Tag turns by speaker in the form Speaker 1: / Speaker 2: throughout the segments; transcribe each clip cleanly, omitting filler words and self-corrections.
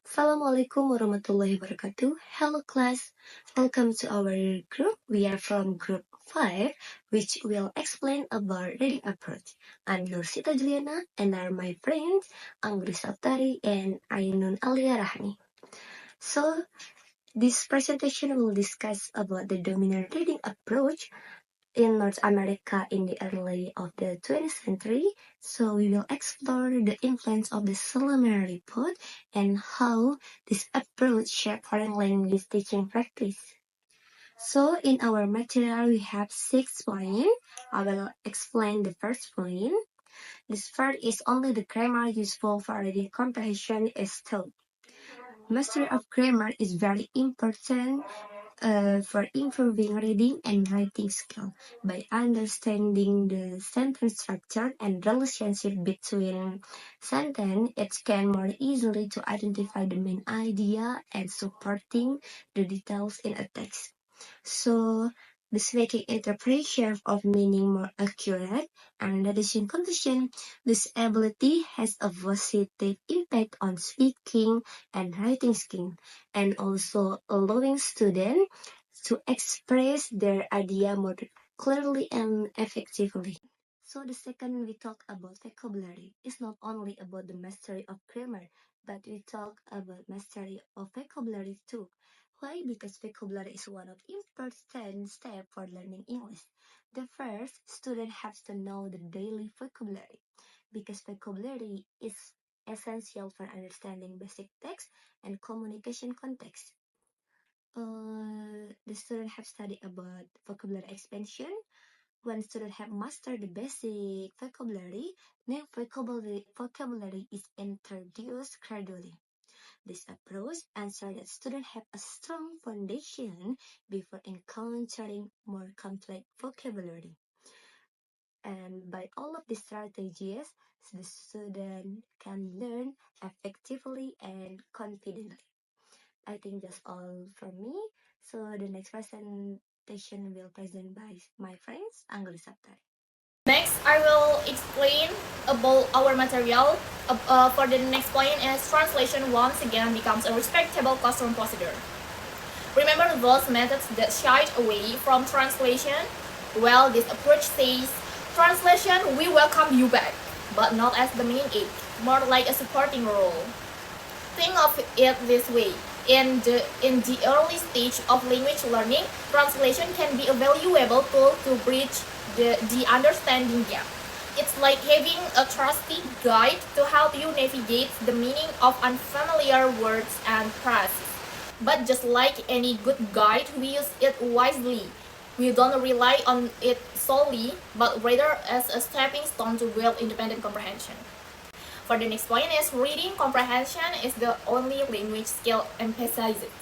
Speaker 1: Assalamualaikum warahmatullahi wabarakatuh. Hello class, welcome to our group. We are from group 5, which will explain about reading approach. I'm Nursita Juliana and are my friends Anggris Saptari and Ainun Alia Rahani. So, this presentation will discuss about the dominant reading approach in North America in the early of the 20th century. So we will explore the influence of the Solomon Report and how this approach shaped foreign language teaching practice. So in our material we have 6 points. I will explain the first point. This part is only the grammar useful for reading comprehension is taught. Mastery of grammar is very important for improving reading and writing skill. By understanding the sentence structure and relationship between sentence, it can more easily to identify the main idea and supporting the details in a text. So, this making interpretation of meaning more accurate, and in addition conclusion, this ability has a positive impact on speaking and writing skill, and also allowing students to express their idea more clearly and effectively. So the second we talk about vocabulary is not only about the mastery of grammar, but we talk about mastery of vocabulary too. Why? Because vocabulary is one of the important steps for learning English. The first, student has to know the daily vocabulary, because vocabulary is essential for understanding basic text and communication context. The student have studied about vocabulary expansion. When students have mastered the basic vocabulary, new vocabulary is introduced gradually. This approach ensures that students have a strong foundation before encountering more complex vocabulary. And by all of these strategies, the student can learn effectively and confidently. I think that's all from me. So the next presentation will present by my friends Anggris Saptari.
Speaker 2: Next, I will explain about our material. For the next point is translation once again becomes a respectable classroom procedure. Remember those methods that shied away from translation? Well, this approach says, translation, we welcome you back, but not as the main aid, more like a supporting role. Think of it this way. In the early stage of language learning, translation can be a valuable tool to bridge the understanding gap. It's like having a trusty guide to help you navigate the meaning of unfamiliar words and phrases. But just like any good guide, we use it wisely. We don't rely on it solely, but rather as a stepping stone to build independent comprehension. For the next point is reading comprehension is the only language skill emphasizes.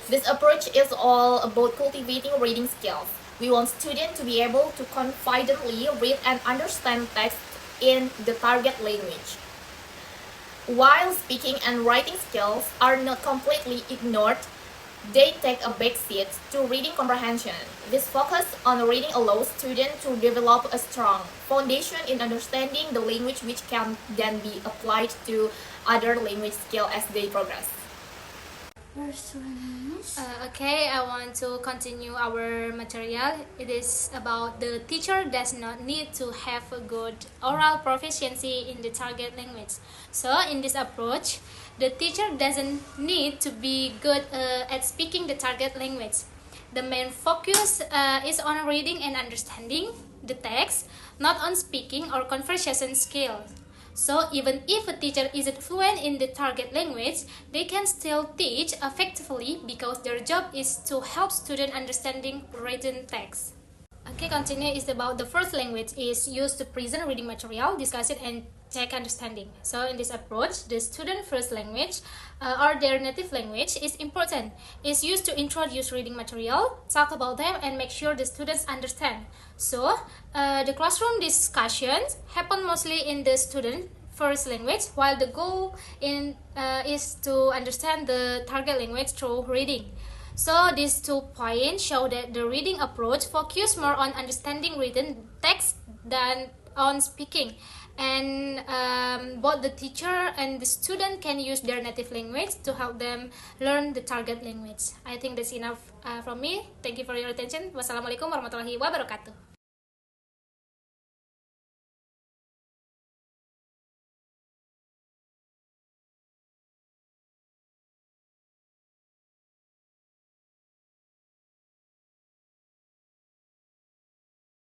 Speaker 2: This approach is all about cultivating reading skills. We want students to be able to confidently read and understand text in the target language. While speaking and writing skills are not completely ignored, they take a backseat to reading comprehension. This focus on reading allows students to develop a strong foundation in understanding the language, which can then be applied to other language skills as they progress.
Speaker 3: Okay, I want to continue our material. It is about the teacher does not need to have a good oral proficiency in the target language. So in this approach, the teacher doesn't need to be good at speaking the target language. The main focus is on reading and understanding the text, not on speaking or conversation skills. So even if a teacher isn't fluent in the target language, they can still teach effectively because their job is to help students understanding written text. Okay, continue is about the first language is used to present reading material, discuss it, and check understanding. So in this approach, the student first language or their native language is important. It's used to introduce reading material, talk about them, and make sure the students understand. So the classroom discussions happen mostly in the student first language, while the goal is to understand the target language through reading. So these 2 points show that the reading approach focuses more on understanding written text than on speaking, and both the teacher and the student can use their native language to help them learn the target language. I think that's enough from me. Thank you for your attention. Wassalamualaikum warahmatullahi wabarakatuh.